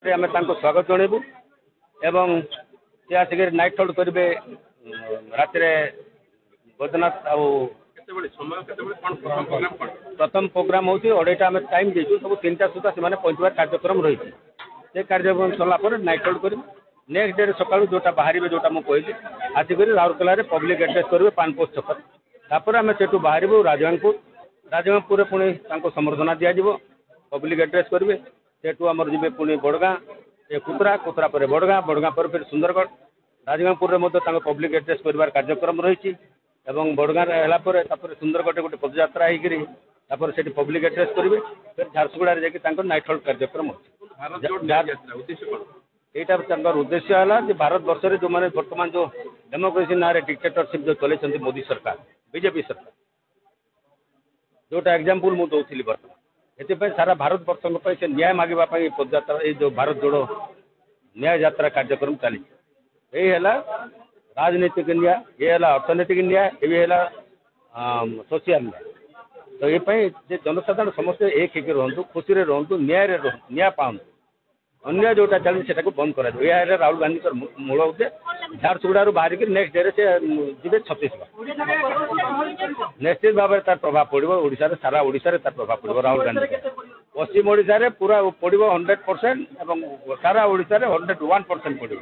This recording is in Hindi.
आम स्वागत जनइबू एवं सी आसिक नाइट हल्ट करेंगे रात बैद्यनाथ प्रथम प्रोग्राम हूँ 2:30 आम टाइम देचु सब 3टा सुधा से पहुँचवार कार्यक्रम रही से कार्यक्रम सरला नाइट हल्ट कर नेक्स्ट डे सका जोटा बाहर जोटा मुझे आसिक राउरकेला पब्लिक एड्रेस करेंगे पानपोस्ट छक तापर आम से बाहर राजगांगपुर पुणी संबर्धना दिज्व पब्लिक एड्रेस करेंगे सेठू आमर जी पुणी बड़गाँ कुतरा कुतरा पर बड़गाँ बड़गाँ पर फिर सुंदरगढ़ राजगांगपुर पब्लिक एड्रेस कर कार्यक्रम रही बड़गाँ है सुंदरगढ़ गोटे पदयात्रा होकर से पब्लिक एड्रेस करेंगे फिर झारसुगुड़ा जाकर नाइट हल्ट कार्यक्रम यहाँ उद्देश्य है भारत वर्ष जो मैंने बर्तमान जो डेमोक्रेसी ना डिक्टेटरशिप जो चले मोदी सरकार बीजेपी सरकार जोटा एग्जाम्पल मुझे दूसरी बर्तमान ये सारा भारत वर्ष से न्याय मांगवा पदयात्रा ये जो भारत जोड़ो न्याय यात्रा कार्यक्रम चली यही राजनीतिक न्याय ये अर्थनैतिक न्याय ये सोशल न्याय तो ये जनसाधारण समस्ते एक रुहतु खुशी रुहतु न्याय पाऊँ अन्य जोटा चलती से बंद कर राहुल गांधी मूल उद्देश्य झारसुगुड़ा बाहर नेक्स्ट डे से जी छत्तीसगढ़ निश्चित भाव में तार प्रभाव पड़ो सारा ओडिशा तार प्रभाव पड़ो राहुल गांधी पश्चिम ओडिशा रे पूरा पड़ो 100% और सारा ओडिशा रे 101% पड़ो।